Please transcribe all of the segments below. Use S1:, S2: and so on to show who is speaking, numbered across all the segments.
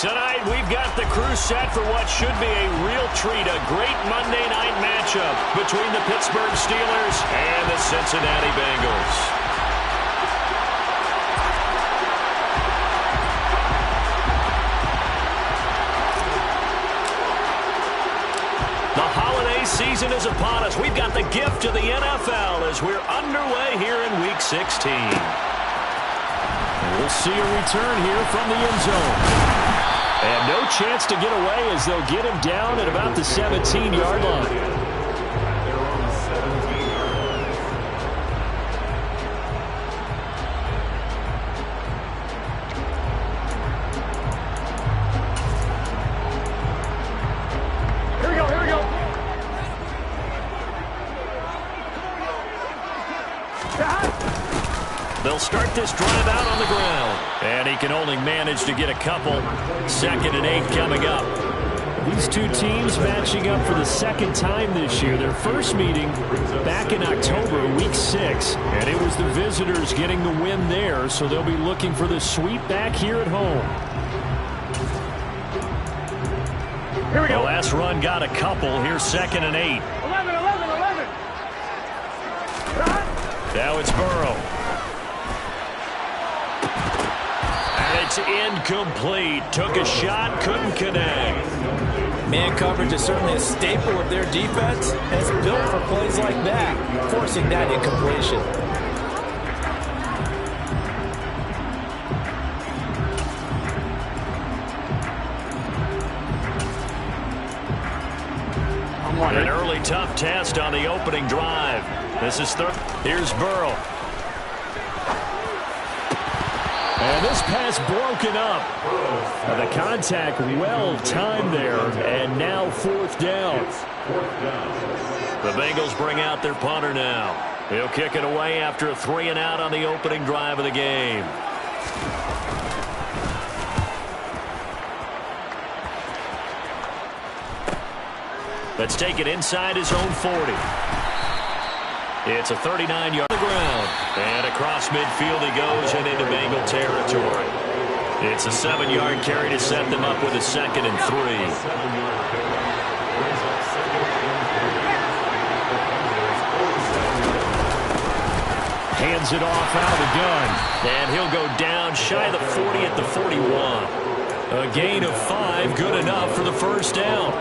S1: Tonight, we've got the crew set for what should be a real treat, a great Monday night matchup between the Pittsburgh Steelers and the Cincinnati Bengals. The holiday season is upon us. We've got the gift of the NFL as we're underway here in Week 16.
S2: We'll see a return here from the end zone. And no chance to get away as they'll get him down at about the 17-yard line.
S1: They'll start this drive out on the ground. And he can only manage to get a couple. 2nd and 8 coming up.
S2: These two teams matching up for the second time this year. Their first meeting back in October, Week 6. And it was the visitors getting the win there, so they'll be looking for the sweep back here at home.
S1: Here we go. The last run got a couple. Here's 2nd and 8.
S3: 11.
S1: Now it's Burrow. It's incomplete. Took a shot, couldn't connect.
S4: Man coverage is certainly a staple of their defense, and it's built for plays like that, forcing that incompletion.
S1: An early tough test on the opening drive. This is third. Here's Burrow.
S2: And this pass broken up. The contact well timed there, and now 4th down.
S1: The Bengals bring out their punter now. He'll kick it away after a 3 and out on the opening drive of the game. Let's take it inside his own 40. It's a 39-yard on the ground. And across midfield he goes and into Bengal territory. It's a 7-yard carry to set them up with a 2nd and 3.
S2: Hands it off out of the gun.
S1: And he'll go down shy of the 40 at the 41. A gain of 5, good enough for the first down.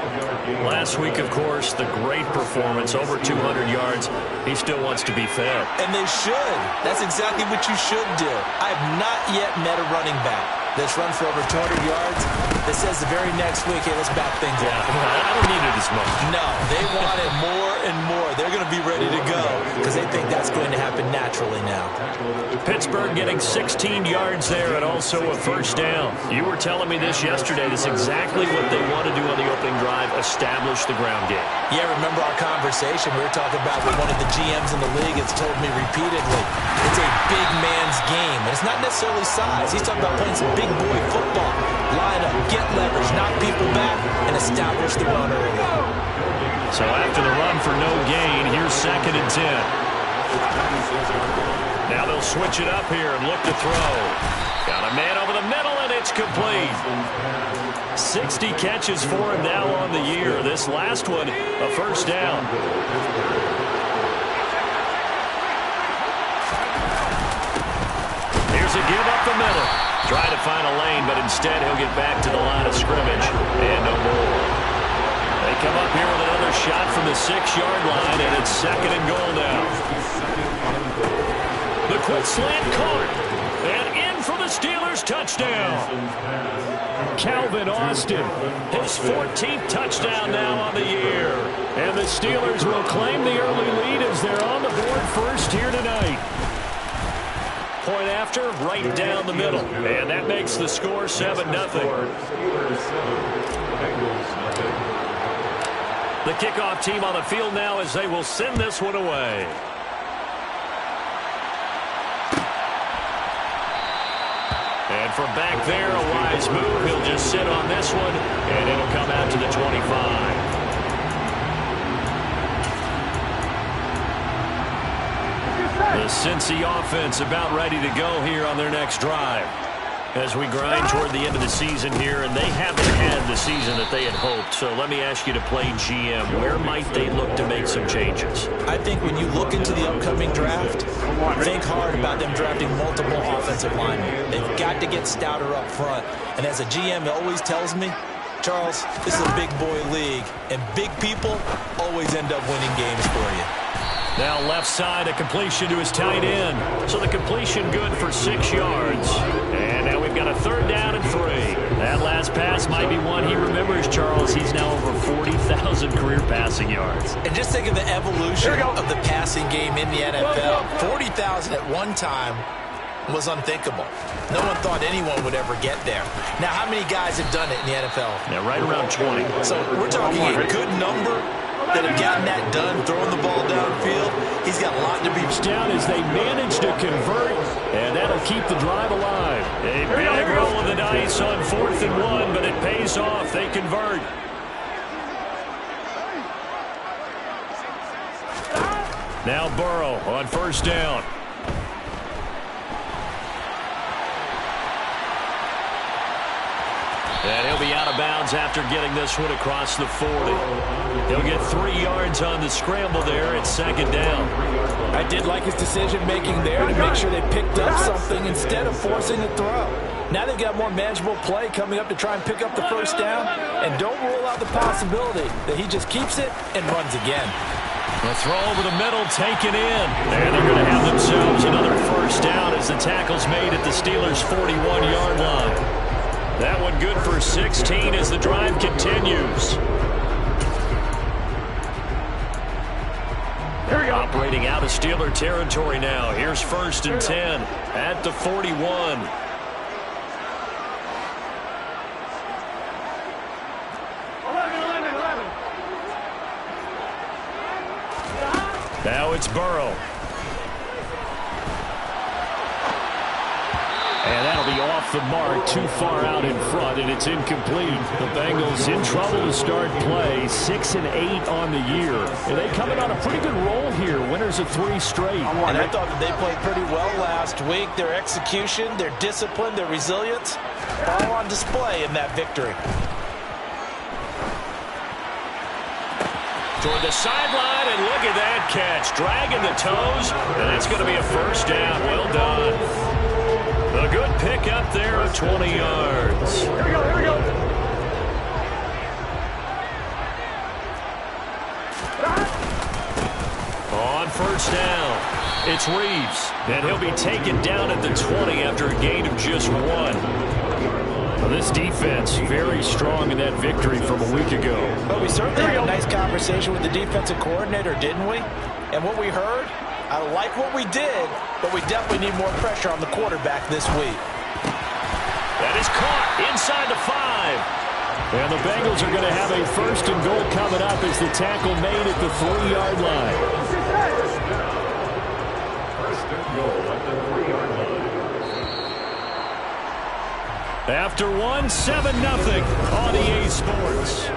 S1: Last week, of course, the great performance, over 200 yards. He still wants to be fed.
S4: And they should. That's exactly what you should do. I have not yet met a running back that's run for over 200 yards that says the very next week, hey, let's back things up.
S1: I don't need it as much.
S4: No, they want it more and more. They're going to be ready to go because they think that's going to happen naturally now.
S1: Pittsburgh getting 16 yards there and also a first down. You were telling me this yesterday. This is exactly what they want to do on the opening drive, establish the ground game.
S4: Yeah, remember our conversation? We were talking about what one of the GMs in the league has told me repeatedly. It's a big man's game. And it's not necessarily size. He's talking about playing some big boy football. Line up, get leverage, knock people back, and establish the run early.
S1: So after the run for no gain, here's 2nd and 10. Now they'll switch it up here and look to throw. Got a man over the middle, and it's complete. 60 catches for him now on the year. This last one, a first down. Here's a give up the middle. Try to find a lane, but instead he'll get back to the line of scrimmage, and no more. They come up here with another shot from the 6-yard line, and it's 2nd and goal now. The quick slant caught, and in for the Steelers touchdown.
S2: Calvin Austin,
S1: his 14th touchdown now on the year.
S2: And the Steelers will claim the early lead as they're on the board first here tonight.
S1: Point after, right down the middle. And that makes the score 7-0. The kickoff team on the field now as they will send this one away. And from back there, a wise move. He'll just sit on this one, and it'll come out to the 25. The Cincy offense about ready to go here on their next drive. As we grind toward the end of the season here, and they haven't had the season that they had hoped. So let me ask you to play GM. Where might they look to make some changes?
S4: I think when you look into the upcoming draft, think hard about them drafting multiple offensive linemen. They've got to get stouter up front. And as a GM, it always tells me, Charles, this is a big boy league, and big people always end up winning games for you.
S2: Now left side, a completion to his tight end.
S1: So the completion good for 6 yards. And now we've got a 3rd down and 3.
S2: That last pass might be one he remembers, Charles. He's now over 40,000 career passing yards.
S4: And just think of the evolution of the passing game in the NFL. 40,000 at one time was unthinkable. No one thought anyone would ever get there. Now, how many guys have done it in the NFL?
S1: Now, right around 20.
S4: So we're talking a good number that have gotten that done, throwing the ball downfield. He's got a lot to be
S2: down as they manage to convert, and that'll keep the drive alive.
S1: A big roll of the dice on 4th and 1, but it pays off. They convert. Now Burrow on 1st down. And he'll be out of bounds after getting this one across the 40. He'll get 3 yards on the scramble there at 2nd down.
S4: I did like his decision-making there to make sure they picked up something instead of forcing the throw. Now they've got more manageable play coming up to try and pick up the 1st down. And don't rule out the possibility that he just keeps it and runs again.
S1: The throw over the middle taken in. And they're going to have themselves another 1st down as the tackle's made at the Steelers' 41-yard line. That one good for 16 as the drive continues. Operating out of Steeler territory now. Here's 1st and 10 at the 41. Now it's Burrow.
S2: And that'll be off the mark, too far out in front, and it's incomplete. The Bengals in trouble to start play, 6 and 8 on the year. And they coming on a pretty good roll here, winners of 3 straight.
S4: And I thought that they played pretty well last week. Their execution, their discipline, their resilience, all on display in that victory.
S1: Toward the sideline, and look at that catch. Dragging the toes, and it's going to be a 1st down. Well done. A good pick up there of 20 yards.
S3: Here we go.
S1: On 1st down, it's Reeves. And he'll be taken down at the 20 after a gain of just 1.
S2: Well, this defense very strong in that victory from a week ago.
S4: But we certainly had a nice conversation with the defensive coordinator, didn't we? And what we heard, I like what we did, but we definitely need more pressure on the quarterback this week.
S1: That is caught inside the 5.
S2: And the Bengals are going to have a 1st and goal coming up as the tackle made at the 3-yard line.
S1: After 1, 7-0 on EA Sports.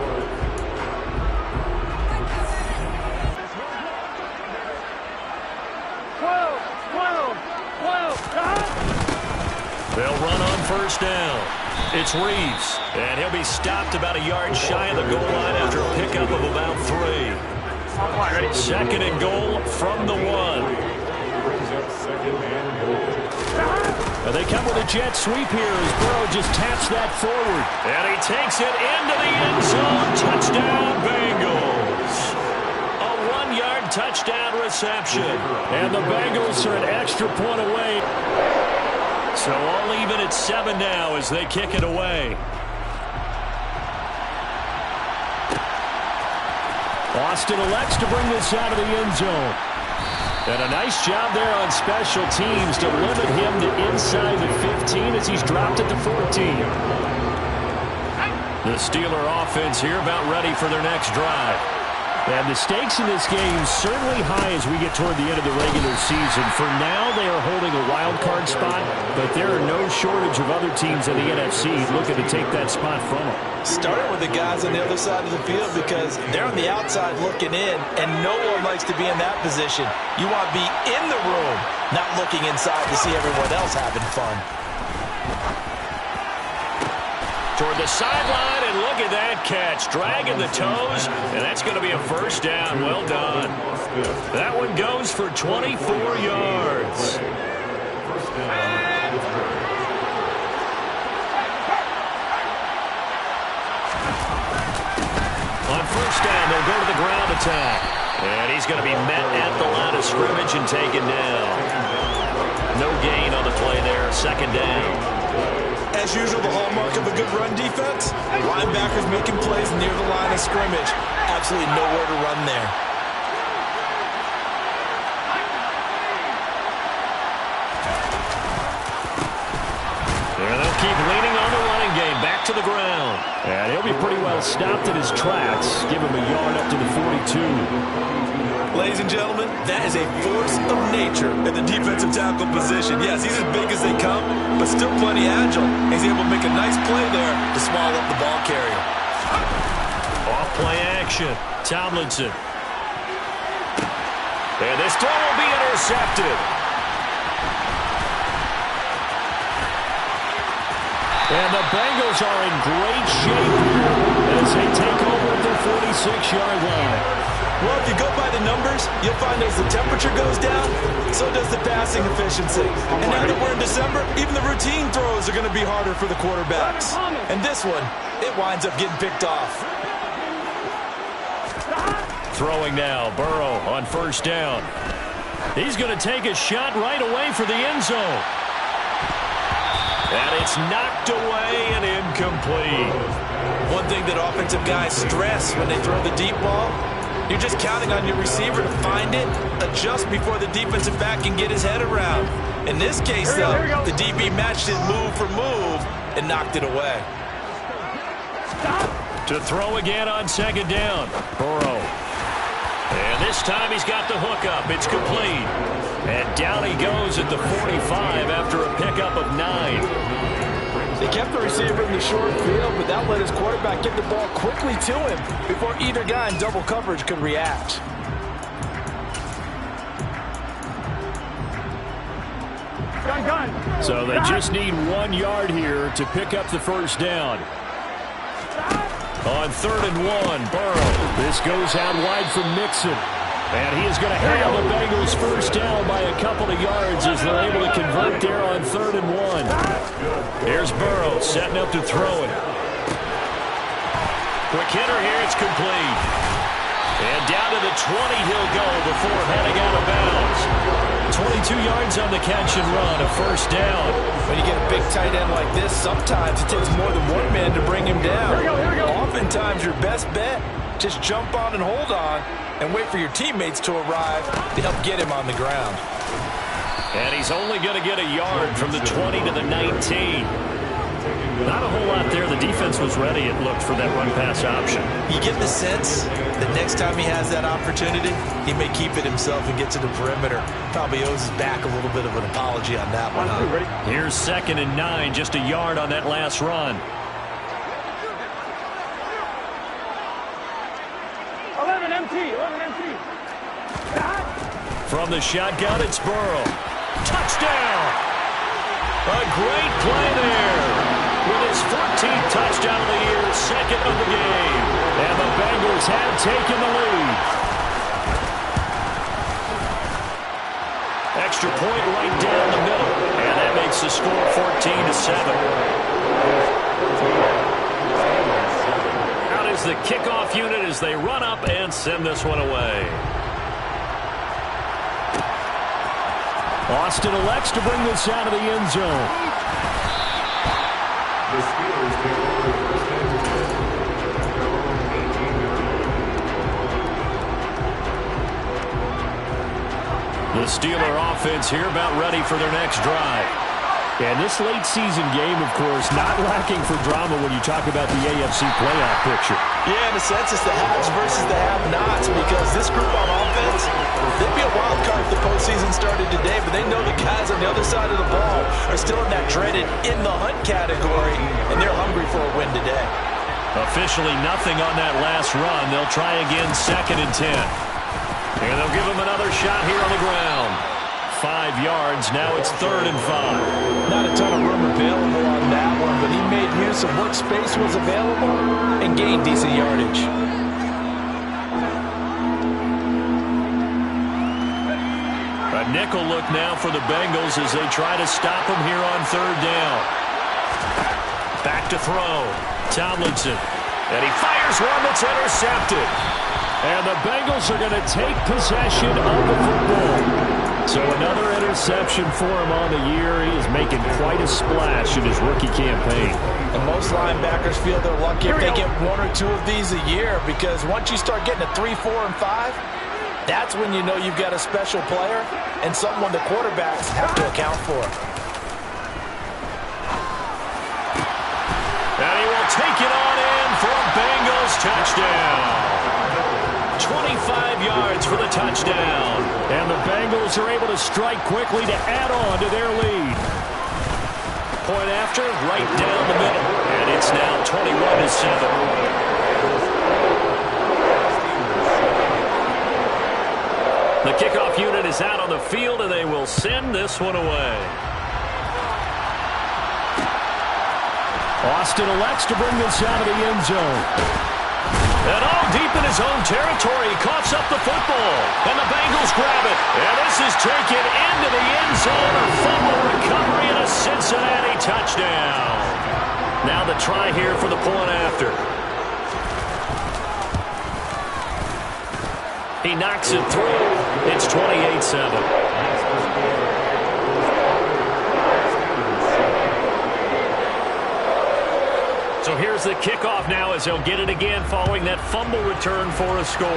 S1: They'll run on 1st down. It's Reeves, and he'll be stopped about a yard shy of the goal line after a pickup of about 3. 2nd and goal from the 1.
S2: And they come with a jet sweep here as Burrow just taps that forward.
S1: And he takes it into the end zone. Touchdown, Bengals. A 1-yard touchdown reception.
S2: And the Bengals are an extra point away.
S1: So all even at 7 now as they kick it away.
S2: Austin elects to bring this out of the end zone. And a nice job there on special teams to limit him to inside the 15 as he's dropped at the 14.
S1: The Steeler offense here about ready for their next drive.
S2: And the stakes in this game certainly high as we get toward the end of the regular season. For now, they are holding a wild card spot, but there are no shortage of other teams in the NFC looking to take that spot from them.
S4: Starting with the guys on the other side of the field because they're on the outside looking in, and no one likes to be in that position. You want to be in the room, not looking inside to see everyone else having fun.
S1: toward the sideline, and look at that catch. Dragging the toes, and that's going to be a first down. Well done. That one goes for 24 yards. On first down, they'll go to the ground attack. And he's going to be met at the line of scrimmage and taken down. No gain on the play there, second down.
S4: As usual, the hallmark of a good run defense, linebackers making plays near the line of scrimmage. Absolutely nowhere to run there.
S1: And they'll keep leaning on the running game. Back to the ground.
S2: And he'll be pretty well stopped in his tracks. Give him a yard up to the 42.
S4: Ladies and gentlemen, that is a force of nature at the defensive tackle position. Yes, he's as big as they come, but still plenty agile. He's able to make a nice play there to swallow up the ball carrier.
S1: Off play action. Tomlinson. And this throw will be intercepted.
S2: And the Bengals are in great shape as they take over at their 46-yard line.
S4: Well, if you go by the numbers, you'll find as the temperature goes down, so does the passing efficiency. And now that we're in December, even the routine throws are going to be harder for the quarterbacks. And this one, it winds up getting picked off.
S1: Throwing now, Burrow on first down. He's going to take a shot right away for the end zone. And it's knocked away and incomplete.
S4: One thing that offensive guys stress when they throw the deep ball, you're just counting on your receiver to find it, adjust before the defensive back can get his head around. In this case, though, the DB matched it move for move and knocked it away.
S1: To throw again on second down, Burrow. And this time he's got the hook up. It's complete. And down he goes at the 45 after a pickup of 9.
S3: They kept the receiver in the short field, but that let his quarterback get the ball quickly to him before either guy in double coverage could react.
S2: So they just need 1 yard here to pick up the first down.
S1: On 3rd and 1, Burrow.
S2: This goes out wide from Mixon. And he is going to have the Bengals first down by a couple of yards as they're able to convert there on 3rd and 1.
S1: Here's Burrow setting up to throw it. Quick hitter here, it's complete. And down to the 20 he'll go before heading out of bounds. 22 yards on the catch and run, a first down.
S3: When you get a big tight end like this, sometimes it takes more than one man to bring him down. Oftentimes your best bet, just jump on and hold on and wait for your teammates to arrive to help get him on the ground.
S1: And he's only going to get a yard from the 20 to the 19. Not a whole lot there. The defense was ready, it looked, for that run-pass option.
S4: You get the sense that next time he has that opportunity, he may keep it himself and get to the perimeter. Probably owes his back a little bit of an apology on that one.
S1: Here's 2nd and 9, just a yard on that last run.
S3: 11 MT.
S1: From the shotgun, it's Burrow. Touchdown! A great play there. With his 14th touchdown of the year, 2nd of the game. And the Bengals have taken the lead. Extra point right down the middle. And that makes the score 14-7. Out is the kickoff unit as they run up and send this one away.
S2: Austin elects to bring this out of the end zone.
S1: The Steeler offense here about ready for their next drive.
S2: And this late season game, of course, not lacking for drama when you talk about the AFC playoff picture.
S4: Yeah, in a sense, it's the haves versus the have-nots, because this group on offense, they'd be a wild card if the postseason started today, but they know the guys on the other side of the ball are still in that dreaded in-the-hunt category, and they're hungry for a win today.
S1: Officially nothing on that last run. They'll try again 2nd and 10. And they'll give him another shot here on the ground.
S2: 5 yards. Now it's 3rd and 5.
S3: Not a ton of room available on that one, but he made use of what space was available and gained decent yardage.
S2: A nickel look now for the Bengals as they try to stop him here on 3rd down. Back to throw. Tomlinson. And he fires one that's intercepted. And the Bengals are going to take possession of the football. So another interception for him on the year. He is making quite a splash in his rookie campaign.
S3: And most linebackers feel they're lucky if they get 1 or 2 of these a year, because once you start getting to 3, 4, and 5, that's when you know you've got a special player and someone the quarterbacks have to account for.
S2: And he will take it on in for a Bengals touchdown. 25 yards for the touchdown. And the Bengals are able to strike quickly to add on to their lead. Point after, right down the middle. And it's now 21-7. The kickoff unit is out on the field, and they will send this one away. Austin elects to bring this out of the end zone. And all deep in his own territory, he coughs up the football. And the Bengals grab it. And this is taken into the end zone. A fumble recovery and a Cincinnati touchdown. Now the try here for the point after. He knocks it through. It's 28-7. So here's the kickoff now as he'll get it again following that fumble return for a score.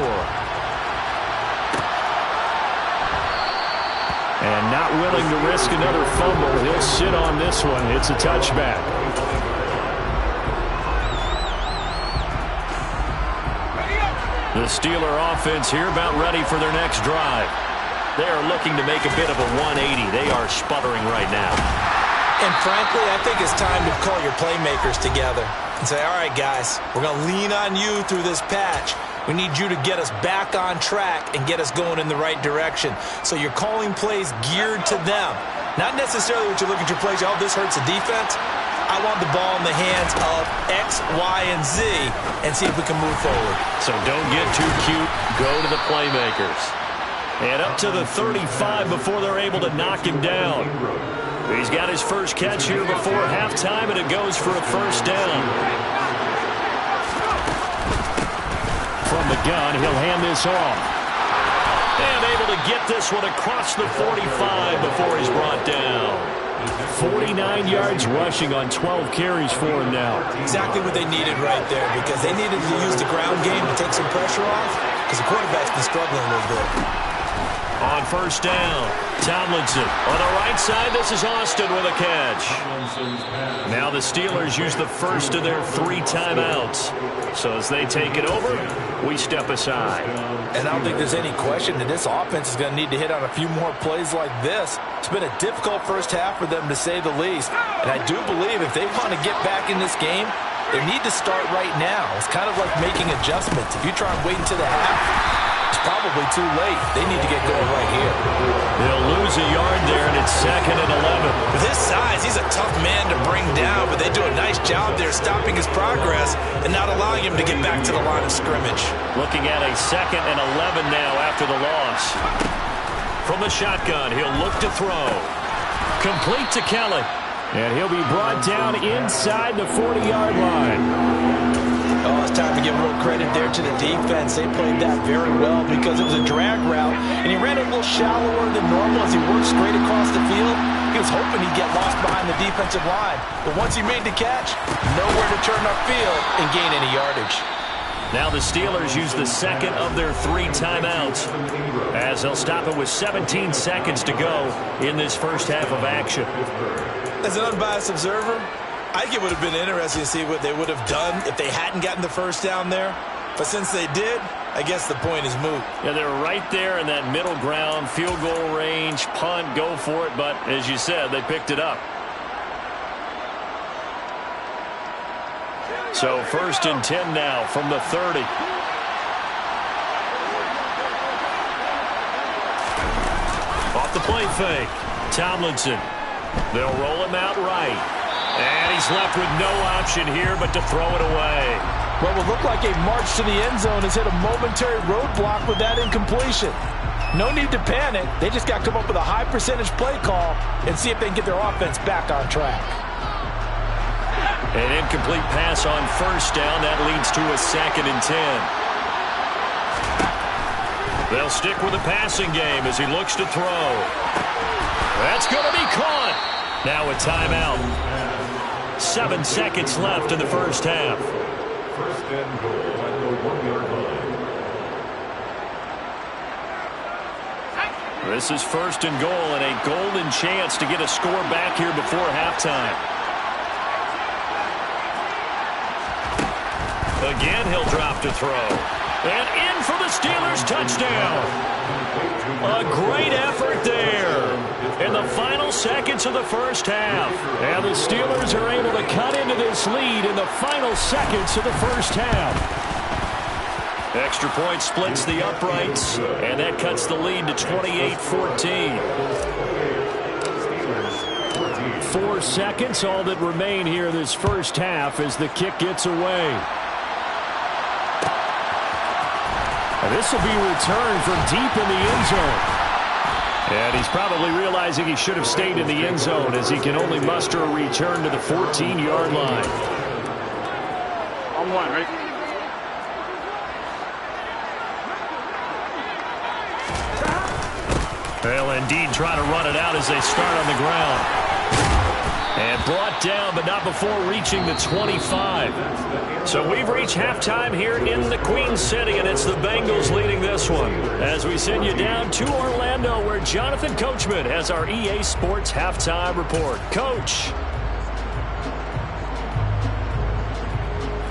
S2: And not willing to risk another fumble, he'll sit on this one. It's a touchback. The Steeler offense here about ready for their next drive. They are looking to make a bit of a 180. They are sputtering right now.
S4: And frankly, I think it's time to call your playmakers together and say, all right, guys, we're going to lean on you through this patch. We need you to get us back on track and get us going in the right direction. So you're calling plays geared to them. Not necessarily what you look at your plays, oh, this hurts the defense. I want the ball in the hands of X, Y, and Z and see if we can move forward.
S2: So don't get too cute. Go to the playmakers. And up to the 35 before they're able to knock him down. He's got his first catch here before halftime, and it goes for a first down. From the gun, he'll hand this off. And able to get this one across the 45 before he's brought down. 49 yards rushing on 12 carries for him now.
S4: Exactly what they needed right there, because they needed to use the ground game to take some pressure off, because the quarterback's been struggling a little bit.
S2: On first down, Tomlinson. On the right side, this is Austin with a catch. Now the Steelers use the first of their 3 timeouts. So as they take it over, we step aside.
S3: And I don't think there's any question that this offense is going to need to hit on a few more plays like this. It's been a difficult first half for them, to say the least. And I do believe if they want to get back in this game, they need to start right now. It's kind of like making adjustments. If you try and wait until the half, it's probably too late. They need to get going right here.
S2: They'll lose a yard there, and it's 2nd and 11.
S4: With his size, he's a tough man to bring down, but they do a nice job there stopping his progress and not allowing him to get back to the line of scrimmage.
S2: Looking at a 2nd and 11 now after the loss. From the shotgun, he'll look to throw. Complete to Kelly. And he'll be brought down inside the 40-yard line.
S3: Oh, it's time to give a little credit there to the defense. They played that very well because it was a drag route, and he ran it a little shallower than normal as he worked straight across the field. He was hoping he'd get lost behind the defensive line, but once he made the catch, nowhere to turn upfield and gain any yardage.
S2: Now the Steelers use the 2nd of their 3 timeouts as they'll stop it with 17 seconds to go in this first half of action.
S4: As an unbiased observer, I think it would have been interesting to see what they would have done if they hadn't gotten the first down there. But since they did, I guess the point is moot.
S2: Yeah, they're right there in that middle ground, field goal range, punt, go for it. But as you said, they picked it up. So 1st and 10 now from the 30. Off
S1: off the play fake. Tomlinson. They'll roll him out right. And he's left with no option here but to throw it away.
S3: What will look like a march to the end zone has hit a momentary roadblock with that incompletion. No need to panic. They just got to come up with a high percentage play call and see if they can get their offense back on track.
S1: An incomplete pass on first down. That leads to a 2nd and 10. They'll stick with the passing game as he looks to throw. That's going to be caught. Now a timeout. 7 seconds left in the first half.
S5: First and goal at the 1-yard line.
S1: This is 1st and goal and a golden chance to get a score back here before halftime. Again, he'll drop to throw. And in for the Steelers touchdown. A great effort there in the final seconds of the first half. And the Steelers are able to cut into this lead in the final seconds of the first half. Extra point splits the uprights, and that cuts the lead to 28-14.
S2: 4 seconds, all that remain here this first half as the kick gets away. And this will be returned from deep in the end zone. And he's probably realizing he should have stayed in the end zone as he can only muster a return to the 14-yard line.
S6: On one, right?
S1: They'll indeed try to run it out as they start on the ground. And brought down, but not before reaching the 25. So we've reached halftime here in the Queen City, and it's the Bengals leading this one. As we send you down to Orlando, where Jonathan Coachman has our EA Sports halftime report. Coach.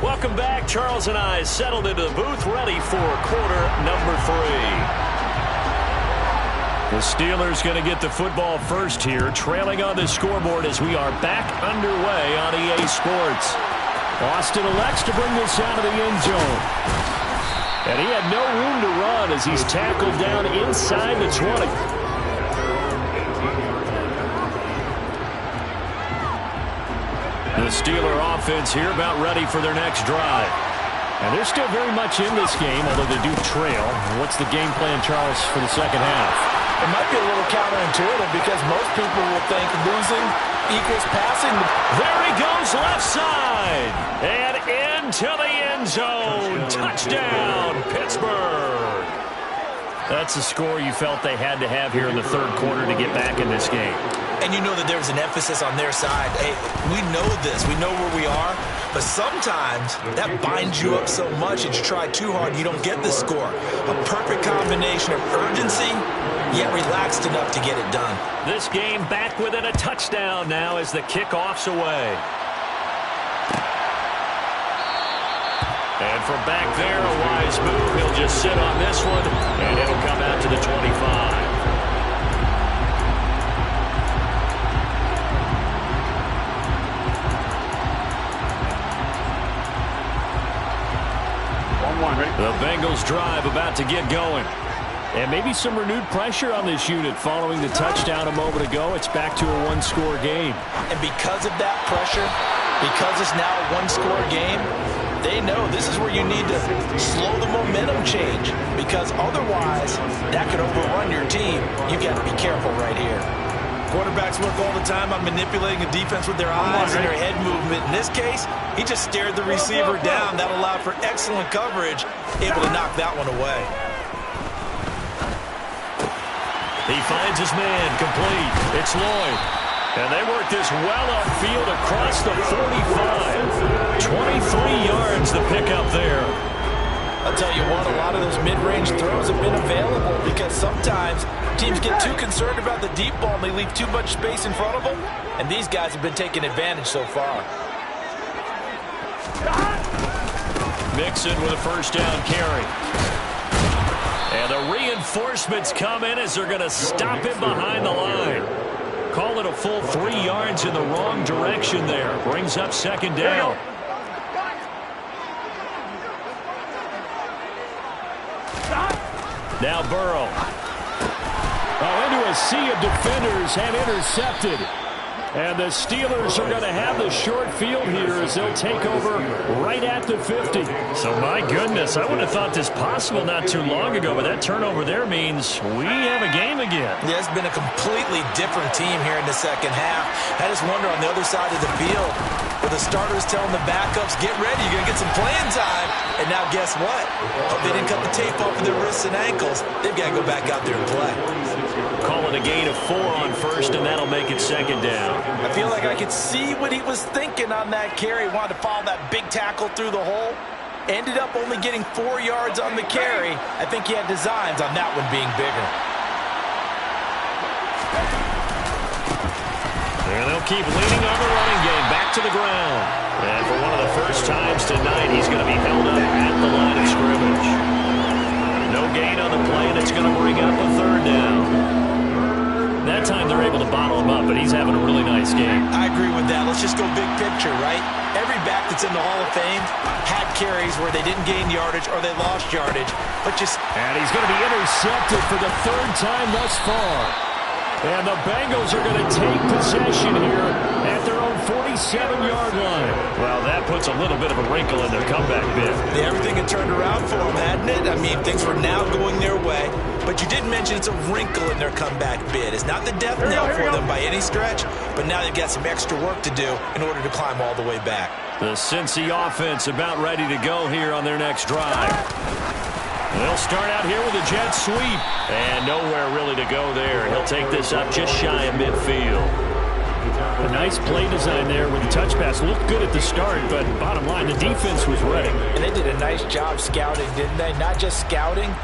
S1: Welcome back. Charles and I settled into the booth, ready for quarter number 3. The Steelers going to get the football first here, trailing on the scoreboard as we are back underway on EA Sports. Austin elects to bring this out of the end zone. And he had no room to run as he's tackled down inside the 20. The Steeler offense here about ready for their next drive.
S2: And they're still very much in this game, although they do trail. What's the game plan, Charles, for the second half?
S3: It might be a little counterintuitive because most people will think losing equals passing.
S1: There he goes left side. And into the end zone. Touchdown, Pittsburgh. That's a score you felt they had to have here in the third quarter to get back in this game.
S4: And you know that there's an emphasis on their side. Hey, we know this. We know where we are. But sometimes that binds you up so much that you try too hard and you don't get the score. A perfect combination of urgency, yet relaxed enough to get it done.
S1: This game back within a touchdown now as the kickoff's away. And from back there, a wise move. He'll just sit on this one, and it'll come out to the 25. The Bengals drive about to get going.
S2: And maybe some renewed pressure on this unit following the touchdown a moment ago. It's back to a one-score game.
S3: And because of that pressure, because it's now a one-score game, they know this is where you need to slow the momentum change. Because otherwise, that could overrun your team. You've got to be careful right here. Quarterbacks work all the time on manipulating the defense with their eyes and their head movement. In this case, he just stared the receiver down. That allowed for excellent coverage, able to knock that one away.
S1: He finds his man, complete. It's Lloyd. And they work this well upfield across the 45. 23 yards to pick up there.
S3: I'll tell you what, a lot of those mid-range throws have been available because sometimes teams get too concerned about the deep ball and they leave too much space in front of them, and these guys have been taking advantage so far.
S1: Mixon with a first down carry. And the reinforcements come in as they're going to stop him behind the line. Call it a full 3 yards in the wrong direction there. Brings up second down. Now Burrow. Oh, into a
S2: a sea of defenders and intercepted. And the Steelers are going to have the short field here as they'll take over right at the 50.
S1: So, my goodness, I would have thought this possible not too long ago, but that turnover there means we have a game again.
S4: Yeah, it's been a completely different team here in the second half. I just wonder on the other side of the field, with the starters telling the backups, get ready, you're going to get some playing time. And now guess what? Hope they didn't cut the tape off of their wrists and ankles. They've got to go back out there and play.
S1: Call it a gain of 4 on first, and that'll make it second down.
S3: I feel like I could see what he was thinking on that carry. Wanted to follow that big tackle through the hole. Ended up only getting 4 yards on the carry. I think he had designs on that one being bigger.
S1: And they'll keep leaning on the running game. Back to the ground. And for one of the first times tonight, he's going to be held up at the line of scrimmage. No gain on the play, and it's going to bring up a third down. That time they're able to bottle him up, but he's having a really nice game.
S4: I agree with that. Let's just go big picture, right? Every back that's in the Hall of Fame had carries where they didn't gain yardage or they lost yardage.
S2: And he's going to be intercepted for the third time thus far. And the Bengals are going to take possession here at their own 47-yard line.
S1: Well, that puts a little bit of a wrinkle in their comeback bid.
S4: Yeah, everything had turned around for them, hadn't it? I mean, things were now going their way. But you did mention it's a wrinkle in their comeback bid. It's not the death knell for them by any stretch, but now they've got some extra work to do in order to climb all the way back.
S1: The Cincy offense about ready to go here on their next drive. They'll start out here with a jet sweep. And nowhere really to go there. He'll take this up just shy of midfield.
S2: A nice play design there with the touch pass. Looked good at the start, but bottom line, the defense was ready.
S3: And they did a nice job scouting, didn't they? Not just scouting,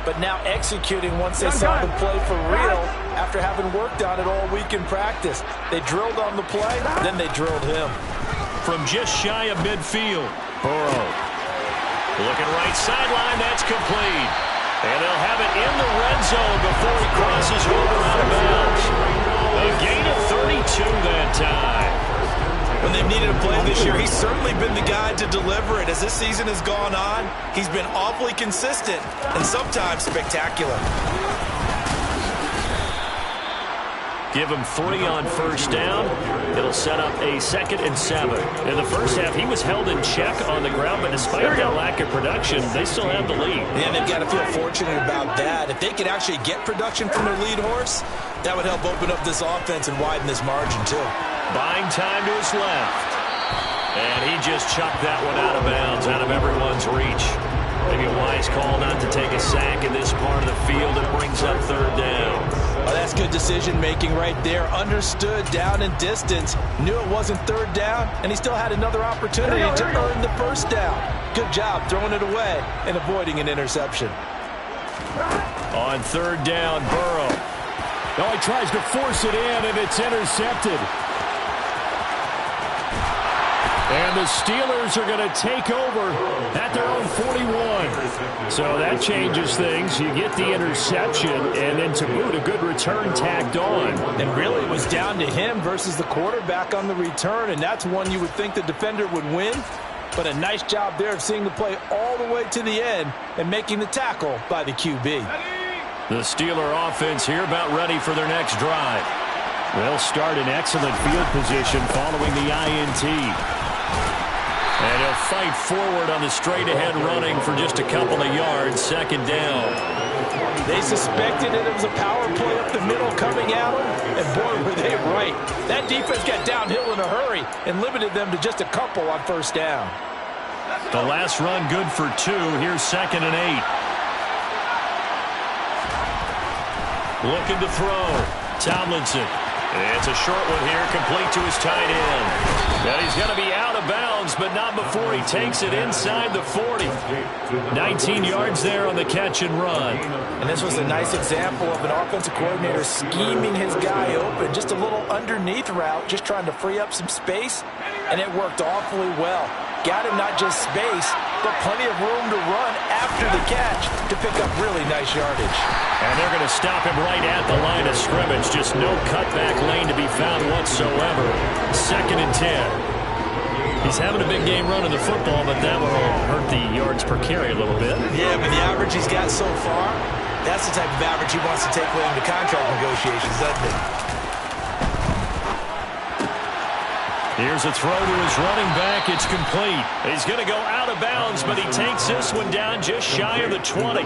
S3: but now executing once they saw the play for real after having worked on it all week in practice. They drilled on the play, then they drilled him.
S1: From just shy of midfield, Burrow. Looking right sideline, that's complete. And they'll have it in the red zone before he crosses over out of bounds. A gain of 32 that time.
S4: When they've needed a play this year, he's certainly been the guy to deliver it. As this season has gone on, he's been awfully consistent and sometimes spectacular.
S1: Give him 3 on first down. It'll set up a 2nd and 7. In the first half, he was held in check on the ground, but despite that lack of production, they still have the lead.
S4: And they've got to feel fortunate about that. If they could actually get production from their lead horse, that would help open up this offense and widen this margin, too.
S1: Buying time to his left. And he just chucked that one out of bounds, out of everyone's reach. Maybe a wise call not to take a sack in this part of the field. It brings up third down.
S4: Oh, that's good decision-making right there. Understood down and distance. Knew it wasn't third down, and he still had another opportunity to earn the first down. Good job throwing it away and avoiding an interception.
S1: On third down, Burrow.
S2: Oh, he tries to force it in, and it's intercepted. And the Steelers are going to take over at their own 41. So that changes things. You get the interception, and then to boot, a good return tacked on.
S3: And really, it was down to him versus the quarterback on the return, and that's one you would think the defender would win. But a nice job there of seeing the play all the way to the end and making the tackle by the QB.
S1: The Steeler offense here about ready for their next drive.
S2: They'll start in excellent field position following the INT.
S1: And he'll fight forward on the straight-ahead running for just a couple of yards. 2nd down.
S3: They suspected it was a power play up the middle coming at them, and boy, were they right. That defense got downhill in a hurry and limited them to just a couple on first down.
S1: The last run good for 2. Here's 2nd and 8. Looking to throw. Tomlinson. It's a short one here, complete to his tight end. And he's going to be out of bounds, but not before he takes it inside the 40. 19 yards there on the catch and run.
S3: And this was a nice example of an offensive coordinator scheming his guy open. Just a little underneath route, just trying to free up some space, and it worked awfully well. Got him not just space, but plenty of room to run after the catch to pick up really nice yardage.
S1: And they're going to stop him right at the line of scrimmage. Just no cutback lane to be found whatsoever. 2nd and 10. He's having a big game running the football, but that will hurt the yards per carry a little bit.
S4: Yeah, but the average he's got so far, That's the type of average he wants to take away into contract negotiations, doesn't it?
S2: Here's a throw to his running back. It's complete. He's going to go out of bounds, but he takes this one down just shy of the 20.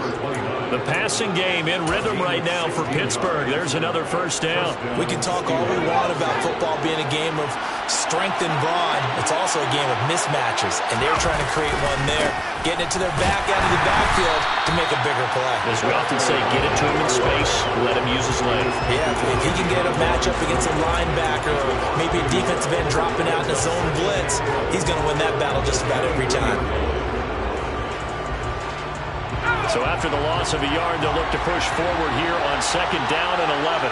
S2: The passing game in rhythm right now for Pittsburgh. There's another first down.
S4: We can talk all we want about football being a game of strength and brawn. It's also a game of mismatches, and they're trying to create one there, getting it to their back end of the backfield to make a bigger play.
S1: As we often say, get it to him in space, let him use his legs.
S4: Yeah, if he can get a matchup against a linebacker or maybe a defensive end dropping out in a zone blitz, he's going to win that battle just about every time.
S2: So after the loss of a yard, they'll look to push forward here on 2nd down and 11.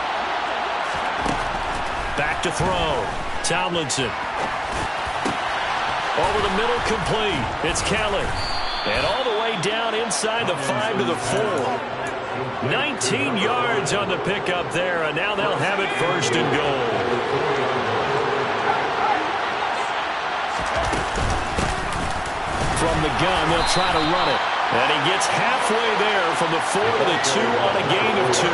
S2: Back to throw. Tomlinson. Over the middle, complete. It's Kelly. And all the way down inside the 5 to the 4. 19 yards on the pickup there, and now they'll have it 1st and goal. From the gun, they'll try to run it. And he gets halfway there from the 4 to the 2 on a gain of 2.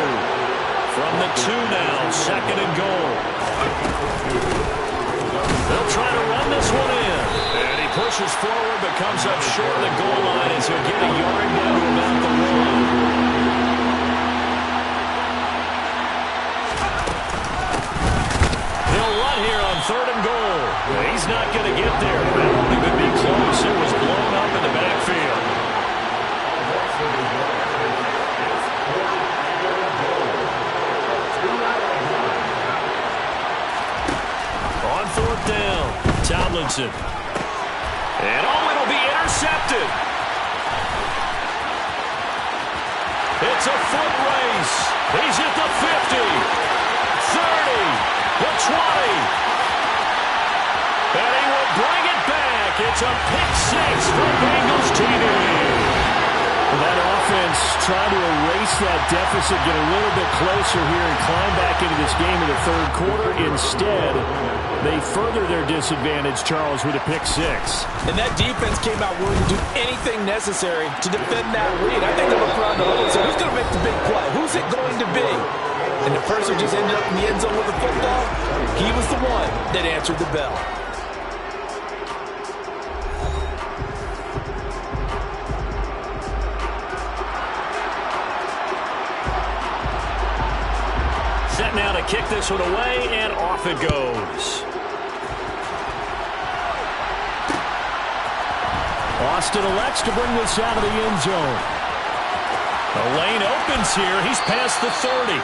S2: From the 2 now, 2nd and goal. They'll try to run this one in. And he pushes forward but comes up short of the goal line as he'll get a yard down to about the 1. He'll run here on 3rd and goal. He's not going to get there. That won't even be close. It was blown up in the backfield. On 4th down, Tomlinson. And it'll be intercepted. It's a foot race. He's at the 50, 30, the 20. And he will bring it back. It's a pick 6 for Bengals TV. That offense trying to erase that deficit, get a little bit closer here and climb back into this game in the 3rd quarter. Instead, they further their disadvantage, Charles, with a pick 6.
S3: And that defense came out willing to do anything necessary to defend that lead. I think they look around the hole and say, who's going to make the big play? Who's it going to be? And the person who just ended up in the end zone with the football, he was the one that answered the bell.
S2: Set now to kick this one away, and off it goes. Austin elects to bring this out of the end zone. The lane opens here. He's past the 30.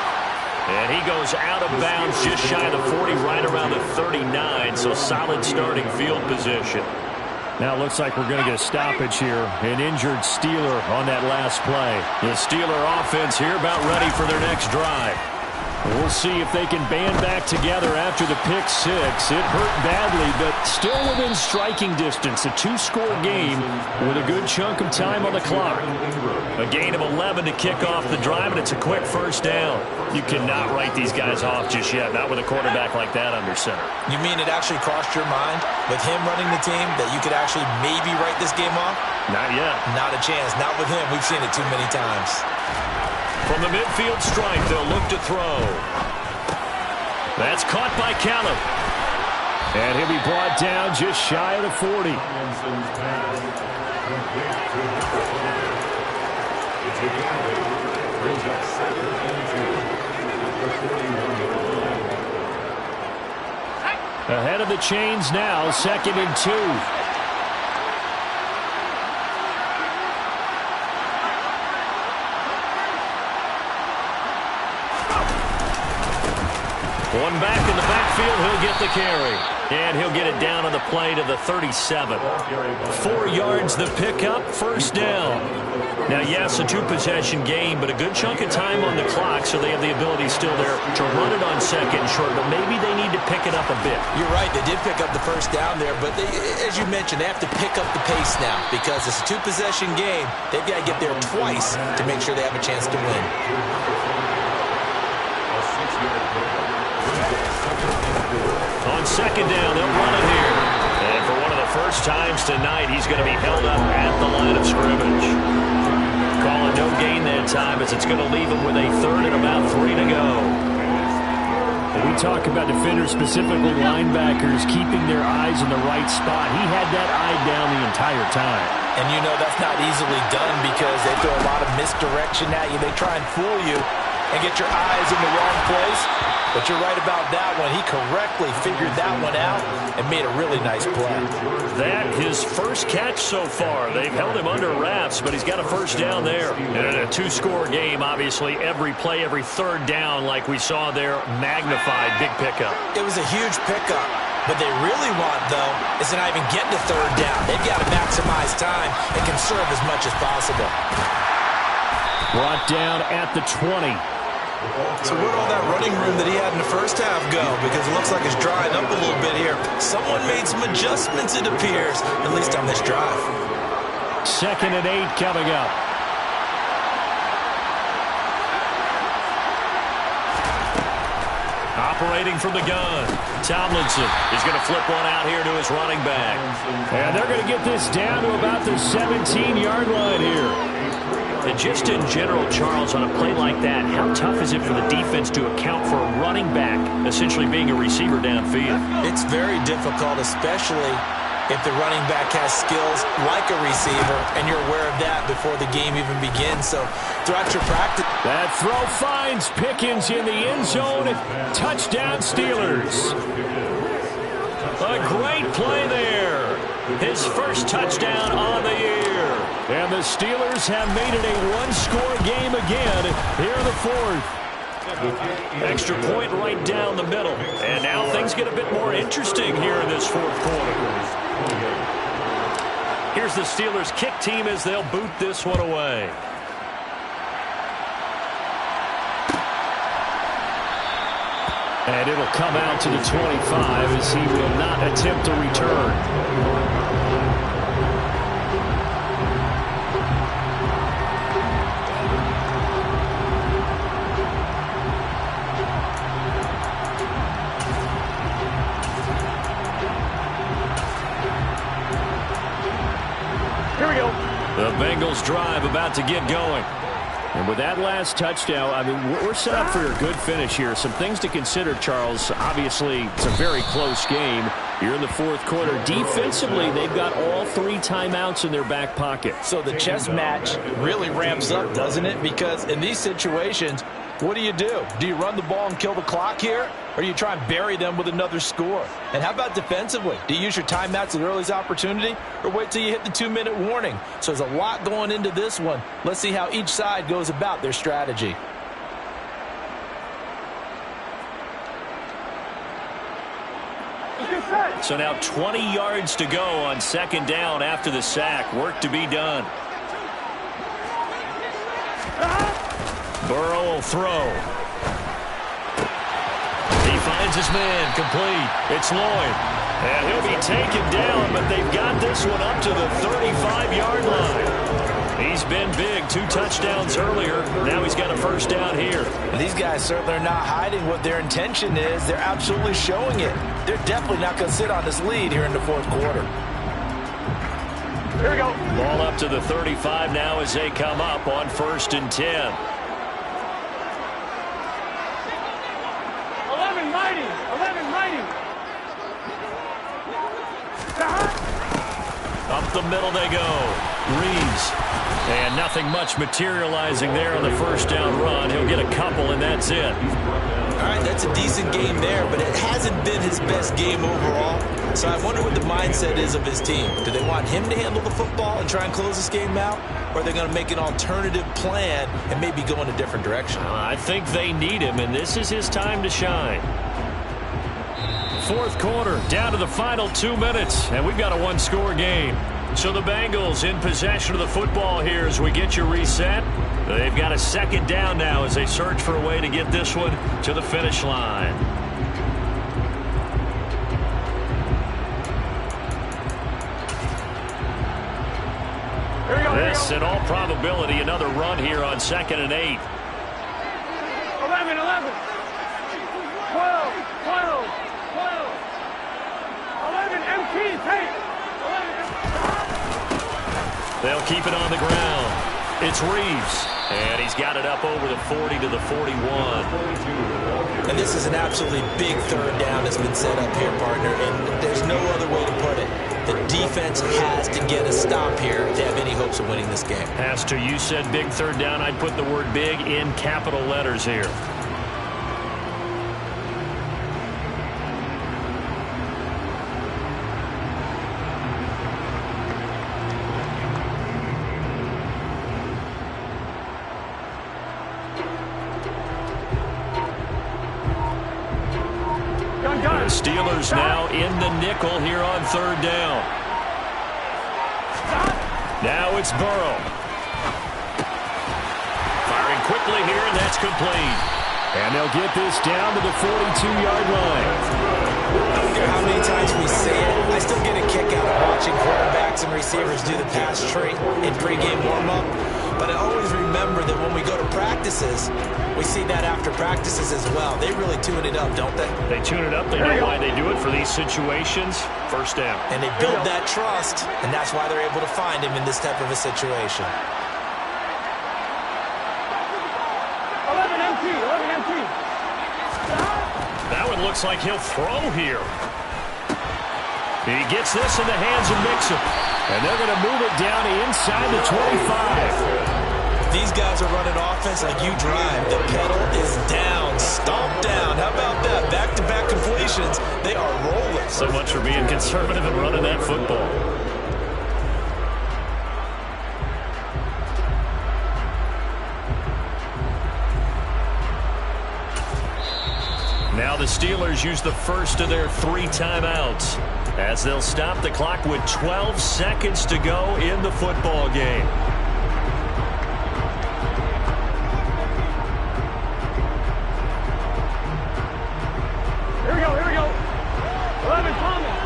S2: And he goes out of bounds just shy of the 40, right around the 39. So solid starting field position. Now it looks like we're going to get a stoppage here. An injured Steeler on that last play. The Steeler offense here about ready for their next drive. We'll see if they can band back together after the pick 6. It hurt badly, but still within striking distance. A 2-score game with a good chunk of time on the clock. A gain of 11 to kick off the drive, and it's a quick 1st down. You cannot write these guys off just yet, not with a quarterback like that under center.
S4: You mean it actually crossed your mind with him running the team that you could actually maybe write this game off?
S2: Not yet.
S4: Not a chance. Not with him. We've seen it too many times.
S2: From the midfield stripe, they'll look to throw. That's caught by Callum. And he'll be brought down just shy of the 40. Ahead of the chains now, 2nd and 2. One back in the backfield, he'll get the carry. And he'll get it down on the play to the 37. 4 yards the pickup, 1st down. Now, yes, a 2-possession game, but a good chunk of time on the clock, so they have the ability still there to run it on 2nd and short, but maybe they need to pick it up a bit.
S4: You're right, they did pick up the 1st down there, but they, as you mentioned, they have to pick up the pace now because it's a 2-possession game. They've got to get there twice to make sure they have a chance to win.
S2: On 2nd down, they'll run it here. And for one of the first times tonight, he's going to be held up at the line of scrimmage. Call a no gain
S1: gain that time, as it's going to leave him with a third and about 3 to go.
S2: We talk about defenders, specifically linebackers, keeping their eyes in the right spot. He had that eye down the entire time.
S3: And you know that's not easily done because they throw a lot of misdirection at you. They try and fool you and get your eyes in the wrong place. But you're right about that one. He correctly figured that one out and made a really nice play.
S1: That his first catch so far. They've held him under wraps, but he's got a first down there. And in a two-score game, obviously, every play, every third down, like we saw there, magnified. Big pickup.
S4: It was a huge pickup. What they really want, though, is to not even get to third down. They've got to maximize time and conserve as much as possible.
S2: Brought down at the 20.
S4: So where'd all that running room that he had in the first half go? Because it looks like it's drying up a little bit here. Someone made some adjustments, it appears, at least on this drive.
S2: 2nd and 8 coming up.
S1: Operating from the gun, Tomlinson is going to flip one out here to his running back.
S2: And they're going to get this down to about the 17-yard line here.
S1: And just in general, Charles, on a play like that, how tough is it for the defense to account for a running back essentially being a receiver downfield?
S4: It's very difficult, especially if the running back has skills like a receiver, and you're aware of that before the game even begins. So throughout your practice...
S2: That throw finds Pickens in the end zone. Touchdown, Steelers.
S1: A great play there. His first touchdown on the year.
S2: And the Steelers have made it a one-score game again here in the fourth.
S1: Extra point right down the middle. And now things get a bit more interesting here in this fourth quarter. Here's the Steelers kick team as they'll boot this one away.
S2: And it'll come out to the 25 as he will not attempt to return.
S1: The Bengals drive about to get going.
S2: And with that last touchdown, I mean, we're set up for a good finish here. Some things to consider, Charles. Obviously, it's a very close game. You're in the fourth quarter. Defensively, they've got all 3 timeouts in their back pocket.
S3: So the chess match really ramps up, doesn't it? Because in these situations, what do? Do you run the ball and kill the clock here? Or do you try and bury them with another score? And how about defensively? Do you use your timeouts at the earliest opportunity? Or wait till you hit the 2-minute warning? So there's a lot going into this one. Let's see how each side goes about their strategy.
S1: So now 20 yards to go on 2nd down after the sack. Work to be done. Burrow will throw. He finds his man complete. It's Lloyd. And he'll be taken down, but they've got this one up to the 35-yard line. He's been big. 2 touchdowns earlier. Now he's got a first down here.
S3: And these guys certainly are not hiding what their intention is. They're absolutely showing it. They're definitely not going to sit on this lead here in the fourth quarter.
S6: Here we go.
S1: Ball up to the 35 now as they come up on 1st and 10.
S6: 11 mighty. 11 mighty.
S1: Up the middle they go. Reeves. And nothing much materializing there on the first down run. He'll get a couple, and that's it.
S4: All right, that's a decent game there, but it hasn't been his best game overall. So I wonder what the mindset is of his team. Do they want him to handle the football and try and close this game out? Or are they going to make an alternative plan and maybe go in a different direction?
S1: I think they need him, and this is his time to shine. Fourth quarter, down to the final 2 minutes, and we've got a one-score game. So the Bengals in possession of the football here as we get you reset. They've got a 2nd down now as they search for a way to get this one to the finish line. This, in all probability, another run here on 2nd and 8.
S6: 11, 11. 12, 12, 12. 11 MT, take. 11 MT.
S1: They'll keep it on the ground. It's Reeves. And he's got it up over the 40 to the 41.
S4: And this is an absolutely big third down that's been set up here, partner, and there's no other way to put it. The defense has to get a stop here to have any hopes of winning this game.
S2: Has to. You said big third down. I'd put the word big in capital letters here. The Steelers now in the nickel here on third down. Now it's Burrow. Firing quickly here, and that's complete. And they'll get this down to the 42-yard line.
S4: I don't care how many times we say it, I still get a kick out of watching quarterbacks and receivers do the pass tree in pregame warm-up. But I always remember that when we go to practices, we see that after practices as well. They really tune it up, don't they?
S2: They tune it up. They know why they do it for these situations. First down.
S4: And they build that trust, and that's why they're able to find him in this type of a situation.
S6: 11 empty.
S2: That one looks like he'll throw here. He gets this in the hands of Mixon. And they're going to move it down inside the 25.
S4: These guys are running offense like you drive. The pedal is down, stomp down. How about that? Back-to-back completions. They are rolling.
S2: So much for being conservative and running that football. Now the Steelers use the first of their 3 timeouts as they'll stop the clock with 12 seconds to go in the football game.
S6: Here we go. 11 Thomas.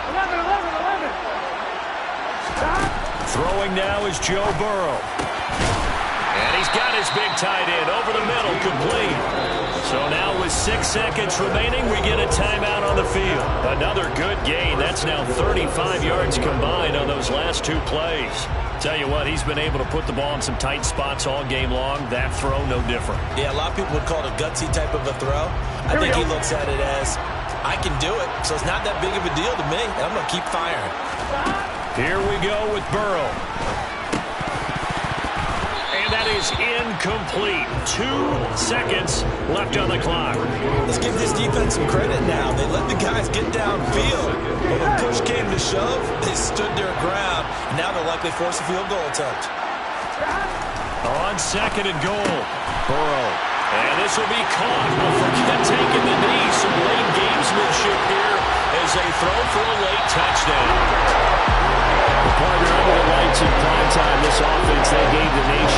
S6: 11. Stop.
S2: Throwing now is Joe Burrow. And he's got his big tight end over the middle, complete. So now with 6 seconds remaining, we get a timeout on the field. Another good gain. That's now 35 yards combined on those last 2 plays. Tell you what, he's been able to put the ball in some tight spots all game long. That throw, no different.
S4: Yeah, a lot of people would call it a gutsy type of a throw. I think he looks at it as, I can do it, so it's not that big of a deal to me, and I'm going to keep firing.
S2: Here we go with Burrow. That is incomplete. 2 seconds left on the clock.
S4: Let's give this defense some credit now. They let the guys get downfield. But when push came to shove, they stood their ground. And now they'll likely force a field goal attempt.
S2: On 2nd and goal. Burrow. And this will be caught. Well, forget taking the knee. Some late gamesmanship here as they throw for a late touchdown. Partner, under the lights in prime time, this offense, they gave the nation